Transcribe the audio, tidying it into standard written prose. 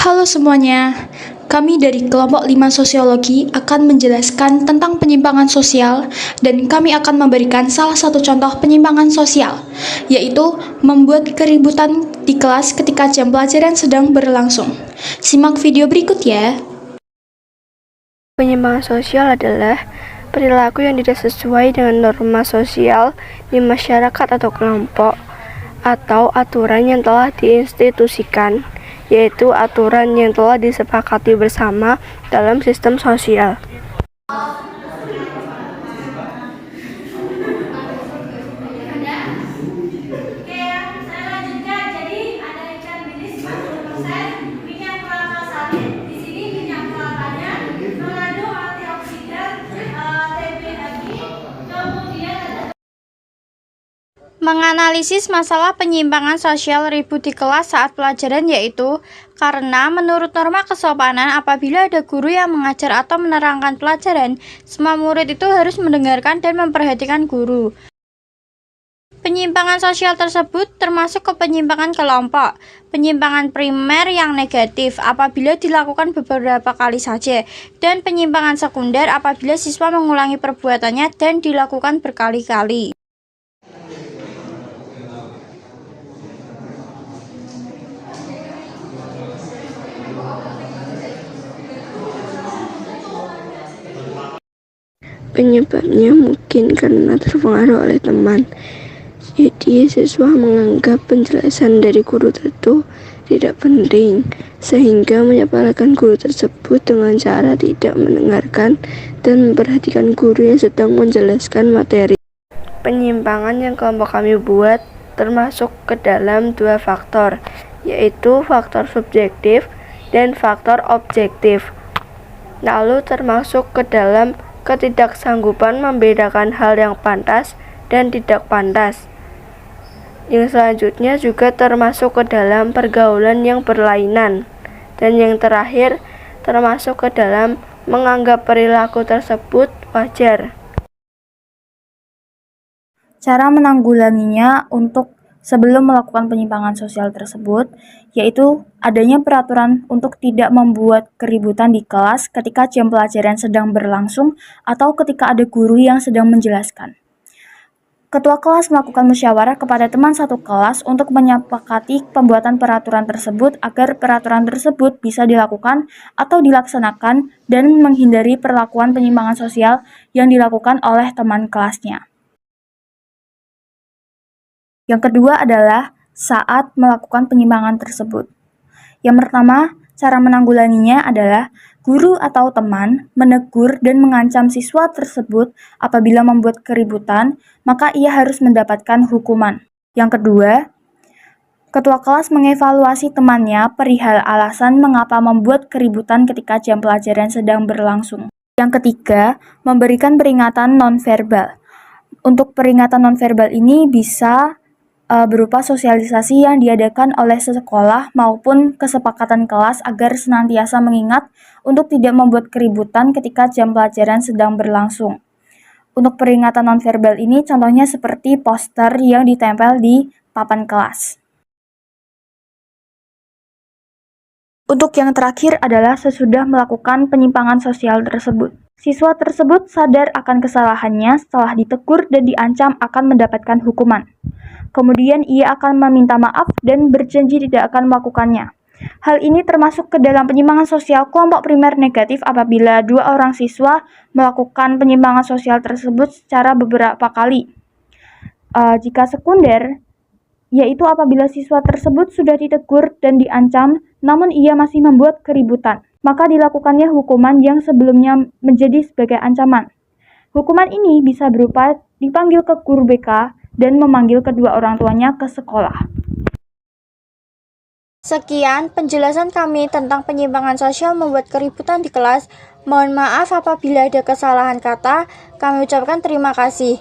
Halo semuanya, kami dari kelompok 5 Sosiologi akan menjelaskan tentang penyimpangan sosial dan kami akan memberikan salah satu contoh penyimpangan sosial, yaitu membuat keributan di kelas ketika jam pelajaran sedang berlangsung. Simak video berikut ya. Penyimpangan sosial adalah perilaku yang tidak sesuai dengan norma sosial di masyarakat atau kelompok, atau aturan yang telah diinstitusikan, yaitu aturan yang telah disepakati bersama dalam sistem sosial. Menganalisis masalah penyimpangan sosial ribut di kelas saat pelajaran yaitu karena menurut norma kesopanan apabila ada guru yang mengajar atau menerangkan pelajaran, semua murid itu harus mendengarkan dan memperhatikan guru. Penyimpangan sosial tersebut termasuk ke penyimpangan kelompok. Penyimpangan primer yang negatif apabila dilakukan beberapa kali saja, dan penyimpangan sekunder apabila siswa mengulangi perbuatannya dan dilakukan berkali-kali. Penyebabnya mungkin karena terpengaruh oleh teman. Jadi siswa menganggap penjelasan dari guru itu tidak penting, sehingga menyepelekan guru tersebut dengan cara tidak mendengarkan dan memperhatikan guru yang sedang menjelaskan materi. Penyimpangan yang kelompok kami buat termasuk ke dalam dua faktor, yaitu faktor subjektif dan faktor objektif. Lalu termasuk ke dalam ketidaksanggupan membedakan hal yang pantas dan tidak pantas. Yang selanjutnya juga termasuk ke dalam pergaulan yang berlainan. Dan yang terakhir termasuk ke dalam menganggap perilaku tersebut wajar. Cara menanggulanginya untuk sebelum melakukan penyimpangan sosial tersebut, yaitu adanya peraturan untuk tidak membuat keributan di kelas ketika jam pelajaran sedang berlangsung atau ketika ada guru yang sedang menjelaskan. Ketua kelas melakukan musyawarah kepada teman satu kelas untuk menyepakati pembuatan peraturan tersebut agar peraturan tersebut bisa dilakukan atau dilaksanakan dan menghindari perlakuan penyimpangan sosial yang dilakukan oleh teman kelasnya. Yang kedua adalah saat melakukan penyimpangan tersebut. Yang pertama, cara menanggulanginya adalah guru atau teman menegur dan mengancam siswa tersebut apabila membuat keributan, maka ia harus mendapatkan hukuman. Yang kedua, ketua kelas mengevaluasi temannya perihal alasan mengapa membuat keributan ketika jam pelajaran sedang berlangsung. Yang ketiga, memberikan peringatan nonverbal. Untuk peringatan nonverbal ini bisa berupa sosialisasi yang diadakan oleh sekolah maupun kesepakatan kelas agar senantiasa mengingat untuk tidak membuat keributan ketika jam pelajaran sedang berlangsung. Untuk peringatan nonverbal ini contohnya seperti poster yang ditempel di papan kelas. Untuk yang terakhir adalah sesudah melakukan penyimpangan sosial tersebut. Siswa tersebut sadar akan kesalahannya setelah ditegur dan diancam akan mendapatkan hukuman. Kemudian ia akan meminta maaf dan berjanji tidak akan melakukannya. Hal ini termasuk ke dalam penyimpangan sosial kelompok primer negatif apabila dua orang siswa melakukan penyimpangan sosial tersebut secara beberapa kali. Jika sekunder, yaitu apabila siswa tersebut sudah ditegur dan diancam, namun ia masih membuat keributan, maka dilakukannya hukuman yang sebelumnya menjadi sebagai ancaman. Hukuman ini bisa berupa dipanggil ke guru BK dan memanggil kedua orang tuanya ke sekolah. Sekian penjelasan kami tentang penyimpangan sosial membuat keributan di kelas. Mohon maaf apabila ada kesalahan kata. Kami ucapkan terima kasih.